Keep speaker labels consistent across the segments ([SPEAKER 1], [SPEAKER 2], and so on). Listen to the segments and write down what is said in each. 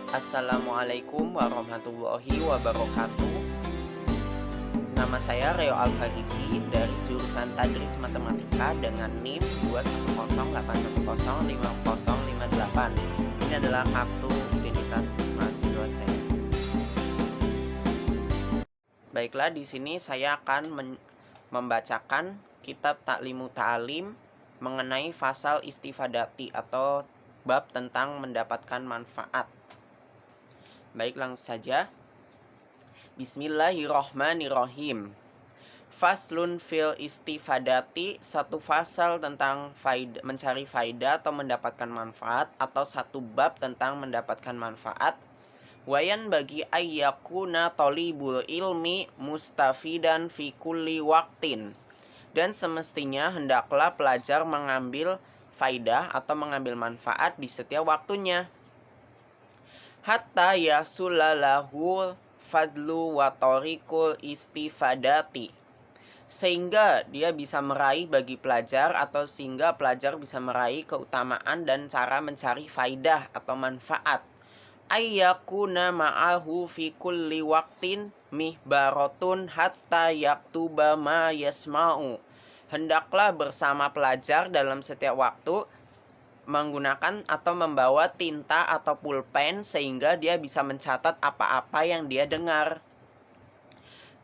[SPEAKER 1] Assalamualaikum warahmatullahi wabarakatuh. Nama saya Reo Alfarisi dari jurusan Tadris Matematika dengan NIM 21081050058. Ini adalah kartu identitas mahasiswa saya. Baiklah, di sini saya akan membacakan kitab Ta'limu Ta'alim mengenai fasal istifadati atau bab tentang mendapatkan manfaat. Baik, langsung saja. Bismillahirrohmanirrohim. Faslun fil istifadati, satu fasal tentang mencari faidah atau mendapatkan manfaat, atau satu bab tentang mendapatkan manfaat. Wayan bagi ayyakuna tolibul ilmi mustafidan fi kulli waktin. Dan semestinya hendaklah pelajar mengambil faidah atau mengambil manfaat di setiap waktunya. Hatta yasulalahu fadlu wa tariqul istifadati, sehingga dia bisa meraih bagi pelajar, atau sehingga pelajar bisa meraih keutamaan dan cara mencari faidah atau manfaat. Ayyakuna ma'ahu fi kulli waqtin mihbaratun hatta yaktuba ma yasma'u. Hendaklah bersama pelajar dalam setiap waktu menggunakan atau membawa tinta atau pulpen sehingga dia bisa mencatat apa-apa yang dia dengar.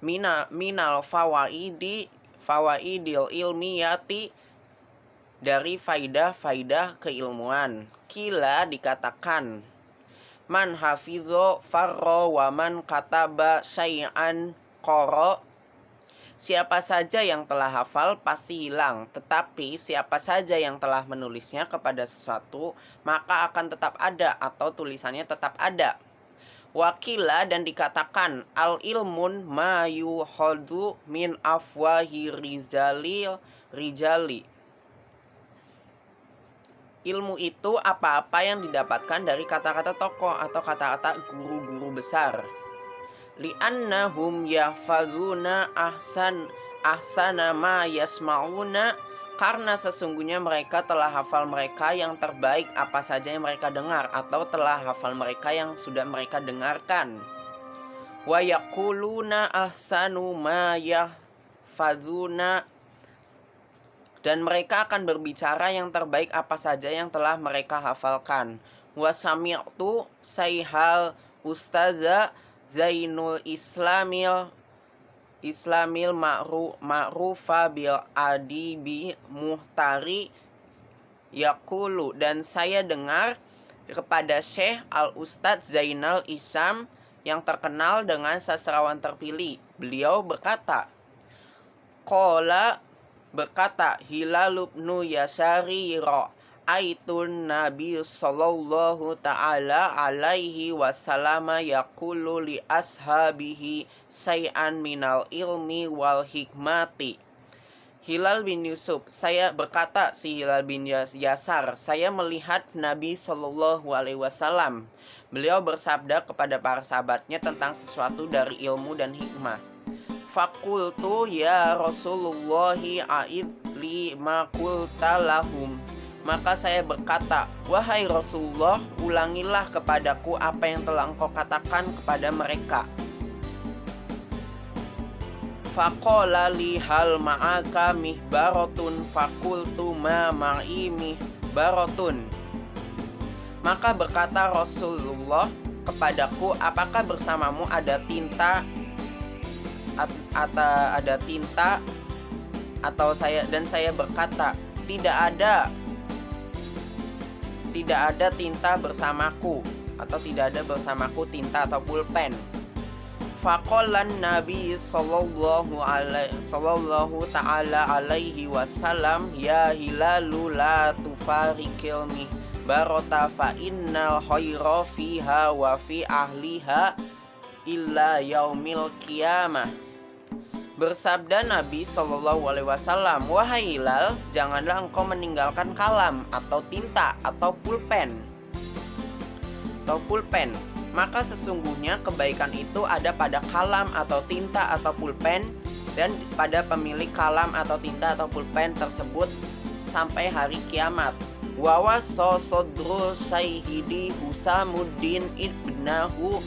[SPEAKER 1] Minal fawaidil ilmiyati, dari faidah-faidah keilmuan. Kila, dikatakan, man hafidho farro wa man kataba syai'an qara. Siapa saja yang telah hafal pasti hilang, tetapi siapa saja yang telah menulisnya kepada sesuatu, maka akan tetap ada atau tulisannya tetap ada. Wakila, dan dikatakan, al ilmun ma yuhadu min afwahi rijali. Ilmu itu apa-apa yang didapatkan dari kata-kata tokoh atau kata-kata guru-guru besar. Li'annahum yahfazuna ahsana ma yasma'una, karena sesungguhnya mereka telah hafal mereka yang terbaik apa saja yang mereka dengar, atau telah hafal mereka yang sudah mereka dengarkan. Wa yaquluna ahsanu ma yahfazuna, dan mereka akan berbicara yang terbaik apa saja yang telah mereka hafalkan. Wa sami'tu sayhal ustaza Zainul Islamil ma'rufa bil adibi muhtari yaqulu, dan saya dengar kepada Syekh Al-Ustadz Zainal Islam yang terkenal dengan sastrawan terpilih. Beliau berkata, berkata Hilal ibnu Yasari Aitun Nabi sallallahu ta'ala alaihi wasallam yaqulu li ashabihi say'an minal ilmi wal hikmati. Hilal bin Yusuf, saya berkata, si Hilal bin Yasar, saya melihat Nabi sallallahu alaihi wasallam. Beliau bersabda kepada para sahabatnya tentang sesuatu dari ilmu dan hikmah. Fakultu ya Rasulullahi a'id li ma qulta lahum. Maka saya berkata, wahai Rasulullah, ulangilah kepadaku apa yang telah engkau katakan kepada mereka. Faqala li hal ma'aka mihbaratun fakultu ma ma'i mihbaratun. Maka berkata Rasulullah kepadaku, apakah bersamamu ada tinta atau saya berkata, tidak ada tinta bersamaku, atau tidak ada bersamaku tinta atau pulpen. Faqalan Nabi sallallahu ta'ala alaihi wasallam, ya Hilalu la tufarikil mihbarata fa innal khaira fiha wa fi ahliha illa yaumil qiyamah. Bersabda Nabi Shallallahu Alaihi Wasallam, wahai Hilal, janganlah engkau meninggalkan kalam atau tinta atau pulpen. Maka sesungguhnya kebaikan itu ada pada kalam atau tinta atau pulpen, dan pada pemilik kalam atau tinta atau pulpen tersebut sampai hari kiamat. Wa wasa sodru Sayyidi Husamuddin ibnahu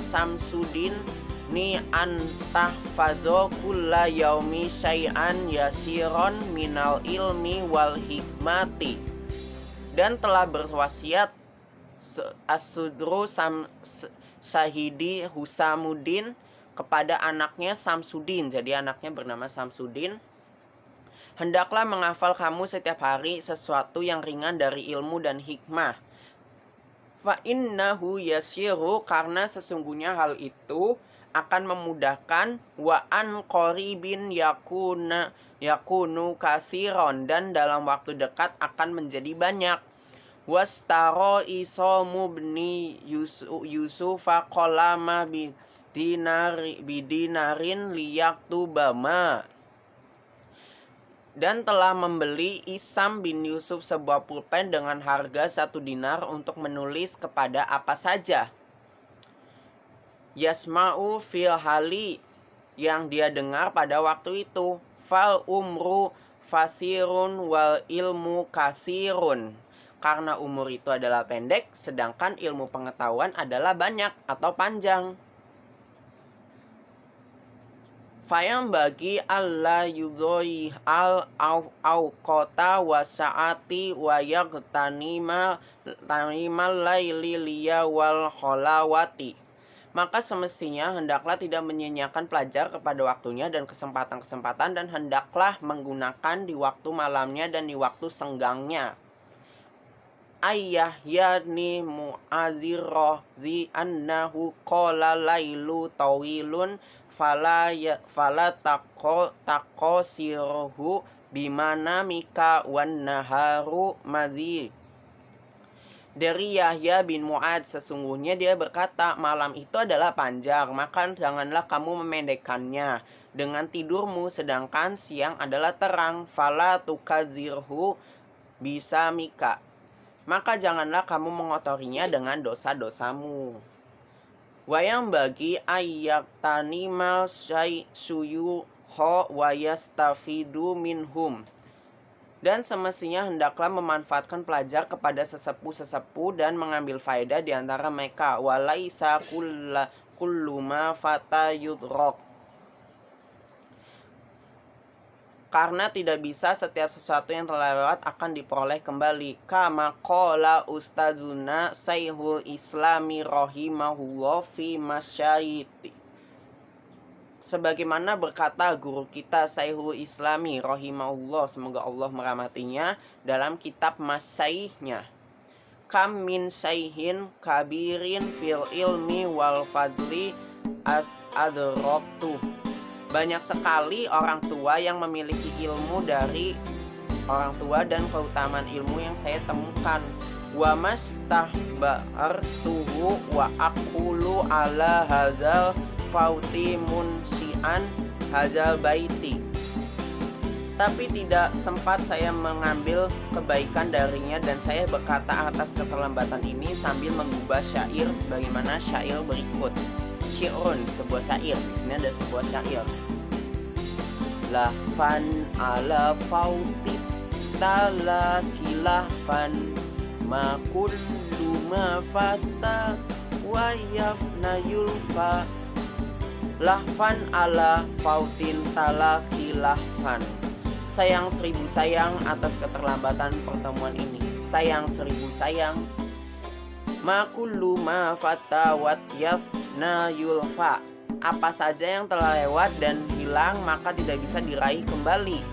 [SPEAKER 1] Samsudin ni antahfadho kulla yaumi syai'an yasiron minal ilmi wal hikmati. Dan telah berwasiat As-Sudru Syahidi Husamuddin kepada anaknya Samsudin. Jadi anaknya bernama Samsudin. Hendaklah menghafal kamu setiap hari sesuatu yang ringan dari ilmu dan hikmah. Fa innahu yasiru, karena sesungguhnya hal itu akan memudahkan, wa an qaribin yakunu kasiron, dan dalam waktu dekat akan menjadi banyak. Wastaro isomu bni Yusufa kolama bidinarin liyaktubama. Dan telah membeli Isam bin Yusuf sebuah pulpen dengan harga 1 dinar untuk menulis kepada apa saja. Yasma'u fil hali, yang dia dengar pada waktu itu. Fal umru fasirun wal ilmu kasirun, karena umur itu adalah pendek, sedangkan ilmu pengetahuan adalah banyak atau panjang. Fayam bagi Allah yudhoi al awqata wa sa'ati wa yagtanima laili liya wal kholawati. Maka semestinya hendaklah tidak menyanyiakan pelajar kepada waktunya dan kesempatan-kesempatan, dan hendaklah menggunakan di waktu malamnya dan di waktu senggangnya. Ayah yani mu'azirrozi annahu qala lailu tawilun fala taqosiruhu bimana mika wan naharu madhi. Dari Yahya bin Mu'ad, sesungguhnya dia berkata, malam itu adalah panjang, maka janganlah kamu memendekkannya dengan tidurmu, sedangkan siang adalah terang. Fala tukadzirhu bisa mika, maka janganlah kamu mengotorinya dengan dosa-dosamu. Wayang bagi ayyatanimal suyuho wayastafidu minhum. Dan semestinya hendaklah memanfaatkan pelajar kepada sesepuh-sesepuh dan mengambil faedah di antara mereka. Walaisa kulluma fatayudrok, karena tidak bisa setiap sesuatu yang telah lewat akan diperoleh kembali. Kama qala ustadzuna Saihul Islami rahimahullah fi masyayiti, sebagaimana berkata guru kita Saihul Islami rahimahullah, semoga Allah merahmatinya, dalam kitab Masyaihnya. Kam min syaihin kabirin fil ilmi wal fadli adroktu. Banyak sekali orang tua yang memiliki ilmu dari orang tua dan keutamaan ilmu yang saya temukan. Wa mastahbartuhu wa aqulu ala hazal fauti munsian hazal baiti. Tapi tidak sempat saya mengambil kebaikan darinya, dan saya berkata atas keterlambatan ini sambil mengubah syair sebagaimana syair berikut. Syi'run, sebuah syair. Di sini ada sebuah syair. Lahfan ala fauti talakilahfan ma kullu ma fata wa yafna yulfa. Lahfan ala fautin talakilahfan. Sayang 1000 sayang atas keterlambatan pertemuan ini. Sayang 1000 sayang. Ma kullu ma fata wa yafna yulfa. Apa saja yang telah lewat dan hilang maka tidak bisa diraih kembali.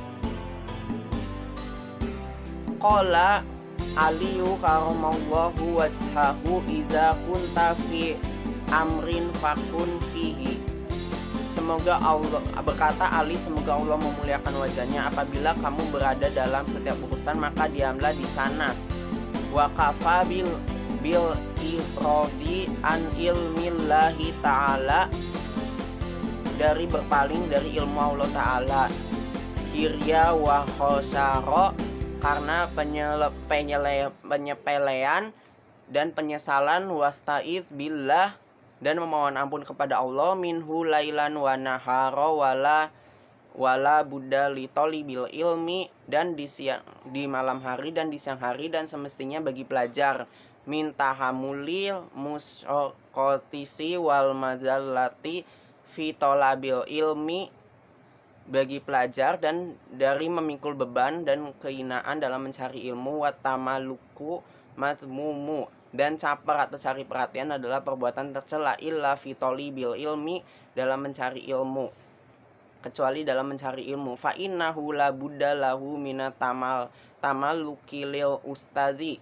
[SPEAKER 1] Qala Aliyu karamallahu wajhahu idza kunta fi amrin fakun fihi. Semoga Allah, berkata Ali, semoga Allah memuliakan wajahnya, apabila kamu berada dalam setiap urusan maka diamlah di sana. Wa kafa bil ifradi an ilmillahi ta'ala, dari berpaling dari ilmu Allah Ta'ala. Hirya wa khosaro, karena penyepelean dan penyesalan. Wasta'idz billah, dan memohon ampun kepada Allah. Minhu lailan wa nahara wala wala buddha li tolibil ilmi, dan di malam hari dan di siang hari, dan semestinya bagi pelajar minta hamulil musyaqotisi wal mazallati fi tolabil ilmi, bagi pelajar dan dari memikul beban dan kehinaan dalam mencari ilmu, watamaluku matmumu, dan caper atau cari perhatian adalah perbuatan tercela, illa fitoli bil ilmi, dalam mencari ilmu, kecuali dalam mencari ilmu, fa innahu la buddha lahu minat tamalluki lil ustazi,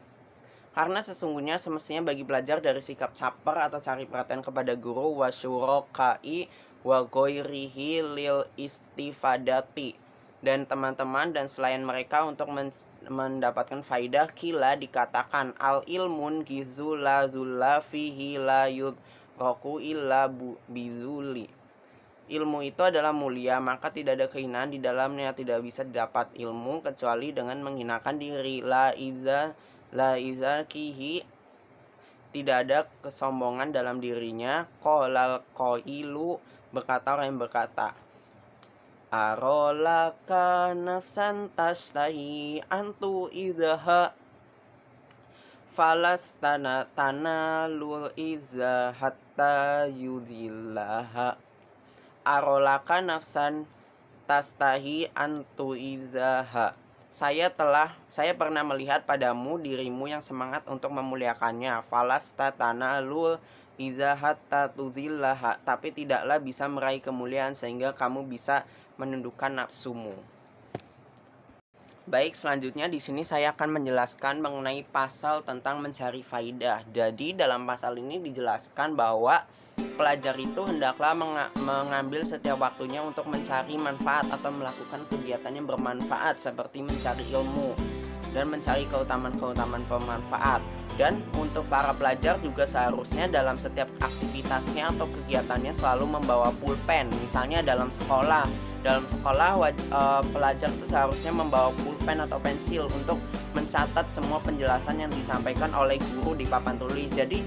[SPEAKER 1] karena sesungguhnya semestinya bagi pelajar dari sikap caper atau cari perhatian kepada guru, wasyurokai wa ghairihi lil istifadati, dan teman-teman dan selain mereka untuk mendapatkan faidah. Kila, dikatakan, al ilmun gizu la zulla fihi la yudraku illa bizuli, ilmu itu adalah mulia, maka tidak ada kehinaan di dalamnya, tidak bisa didapat ilmu kecuali dengan menghinakan diri. La iza kihi, tidak ada kesombongan dalam dirinya. Qolal qailu, berkata orang yang berkata, arolaka nafsan tastahi antu idha falastana tanalul izza hatta yudillaha. Arolaka nafsan tastahi antu izaha, saya pernah melihat padamu dirimu yang semangat untuk memuliakannya. Falastana lul izahat tatuzillaha, tapi tidaklah bisa meraih kemuliaan sehingga kamu bisa menundukkan nafsumu. Baik, selanjutnya di sini saya akan menjelaskan mengenai pasal tentang mencari faidah. Jadi dalam pasal ini dijelaskan bahwa pelajar itu hendaklah mengambil setiap waktunya untuk mencari manfaat atau melakukan kegiatan yang bermanfaat seperti mencari ilmu dan mencari keutamaan-keutamaan bermanfaat. Dan untuk para pelajar juga seharusnya dalam setiap aktivitasnya atau kegiatannya selalu membawa pulpen. Misalnya dalam sekolah pelajar itu seharusnya membawa pulpen atau pensil untuk mencatat semua penjelasan yang disampaikan oleh guru di papan tulis. Jadi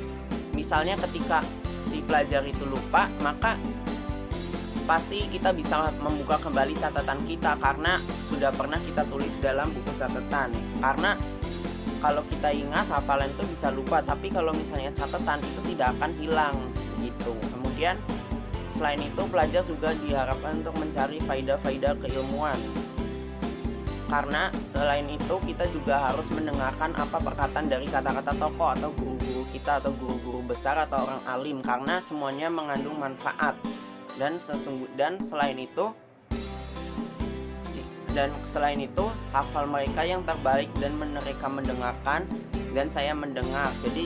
[SPEAKER 1] misalnya ketika si pelajar itu lupa, maka pasti kita bisa membuka kembali catatan kita karena sudah pernah kita tulis dalam buku catatan. Karena kalau kita ingat, hafalan itu bisa lupa, tapi kalau misalnya catatan itu tidak akan hilang gitu. Kemudian selain itu pelajar juga diharapkan untuk mencari faidah-faidah keilmuan. Karena selain itu kita juga harus mendengarkan apa perkataan dari kata-kata tokoh atau guru-guru kita atau guru-guru besar atau orang alim, karena semuanya mengandung manfaat. Dan selain itu hafal mereka yang terbaik dan mereka mendengarkan dan saya mendengar. Jadi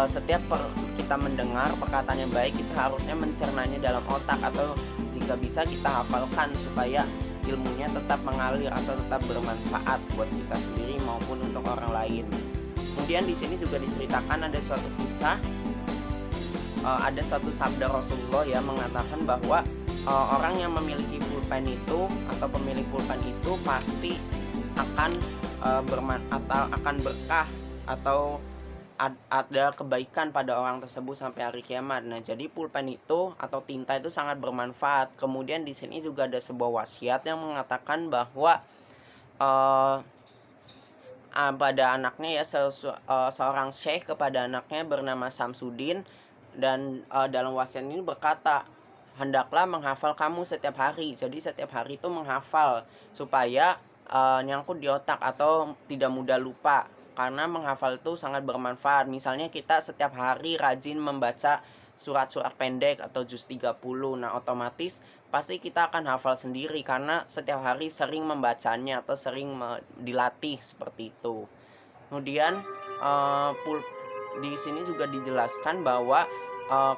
[SPEAKER 1] setiap kita mendengar perkataan yang baik, kita harusnya mencernanya dalam otak atau jika bisa kita hafalkan supaya ilmunya tetap mengalir atau tetap bermanfaat buat kita sendiri maupun untuk orang lain. Kemudian di sini juga diceritakan ada suatu kisah, ada suatu sabda Rasulullah yang mengatakan bahwa orang yang memiliki pulpen itu atau pemilik pulpen itu pasti akan akan berkah atau ada kebaikan pada orang tersebut sampai hari kiamat. Nah, jadi pulpen itu atau tinta itu sangat bermanfaat. Kemudian di sini juga ada sebuah wasiat yang mengatakan bahwa pada anaknya ya, seorang syekh kepada anaknya bernama Samsudin, dan dalam wasiat ini berkata, hendaklah menghafal kamu setiap hari. Jadi setiap hari itu menghafal supaya nyangkut di otak atau tidak mudah lupa. Karena menghafal itu sangat bermanfaat. Misalnya kita setiap hari rajin membaca surat-surat pendek atau juz 30. Nah, otomatis pasti kita akan hafal sendiri karena setiap hari sering membacanya atau sering dilatih seperti itu. Kemudian di sini juga dijelaskan bahwa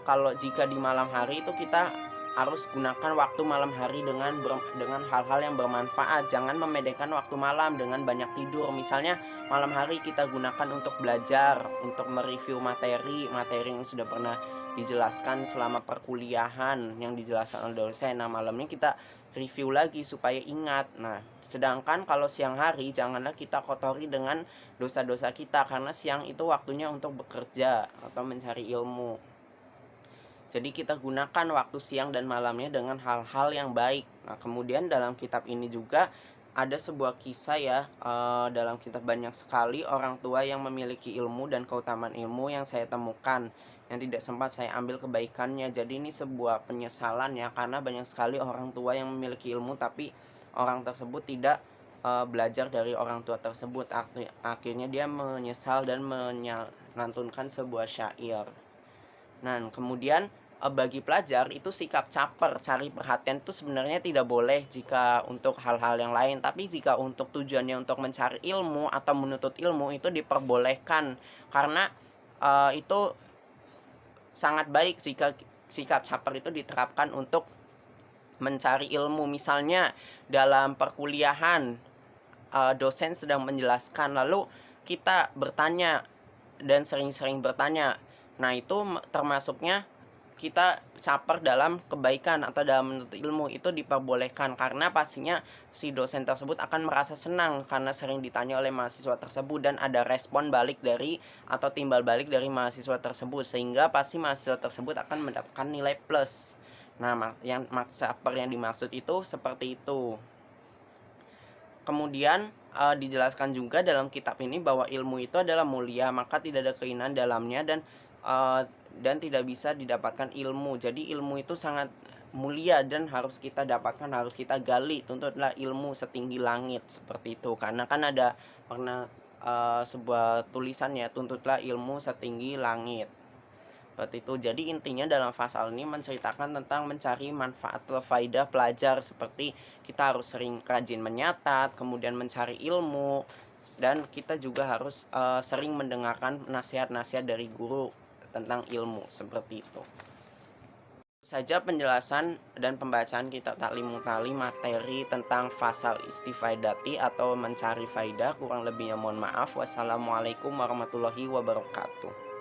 [SPEAKER 1] kalau jika di malam hari itu kita harus gunakan waktu malam hari dengan hal-hal yang bermanfaat. Jangan memedengkan waktu malam dengan banyak tidur. Misalnya malam hari kita gunakan untuk belajar, untuk mereview materi yang sudah pernah dijelaskan selama perkuliahan yang dijelaskan oleh dosen. Nah, malamnya kita review lagi supaya ingat. Nah, sedangkan kalau siang hari janganlah kita kotori dengan dosa-dosa kita, karena siang itu waktunya untuk bekerja atau mencari ilmu. Jadi kita gunakan waktu siang dan malamnya dengan hal-hal yang baik. Nah, kemudian dalam kitab ini juga ada sebuah kisah ya, dalam kitab banyak sekali orang tua yang memiliki ilmu dan keutamaan ilmu yang saya temukan, yang tidak sempat saya ambil kebaikannya. Jadi ini sebuah penyesalan ya, karena banyak sekali orang tua yang memiliki ilmu tapi orang tersebut tidak belajar dari orang tua tersebut. Akhirnya dia menyesal dan menyantunkan sebuah syair. Nah, kemudian, bagi pelajar itu sikap caper, cari perhatian itu sebenarnya tidak boleh jika untuk hal-hal yang lain, tapi jika untuk tujuannya untuk mencari ilmu atau menuntut ilmu itu diperbolehkan. Karena, itu sangat baik jika sikap caper itu diterapkan untuk mencari ilmu. Misalnya dalam perkuliahan, dosen sedang menjelaskan, lalu kita bertanya dan sering-sering bertanya. Nah, itu termasuknya kita caper dalam kebaikan atau dalam menuntut ilmu, itu diperbolehkan karena pastinya si dosen tersebut akan merasa senang karena sering ditanya oleh mahasiswa tersebut dan ada respon balik dari atau timbal balik dari mahasiswa tersebut, sehingga pasti mahasiswa tersebut akan mendapatkan nilai plus. Nah, caper yang dimaksud itu seperti itu. Kemudian, dijelaskan juga dalam kitab ini bahwa ilmu itu adalah mulia, maka tidak ada kehinaan dalamnya dan tidak bisa didapatkan ilmu. Jadi ilmu itu sangat mulia dan harus kita dapatkan, harus kita gali. Tuntutlah ilmu setinggi langit, seperti itu. Karena kan ada pernah, sebuah tulisan ya, tuntutlah ilmu setinggi langit. Seperti itu. Jadi intinya dalam pasal ini menceritakan tentang mencari manfaat atau faidah pelajar, seperti kita harus sering rajin menyatat, kemudian mencari ilmu, dan kita juga harus sering mendengarkan nasihat-nasihat dari guru tentang ilmu, seperti itu. Saja penjelasan dan pembacaan kitab Ta'limut Ta'lim materi tentang fasal istifaidati atau mencari faidah. Kurang lebihnya mohon maaf. Wassalamualaikum warahmatullahi wabarakatuh.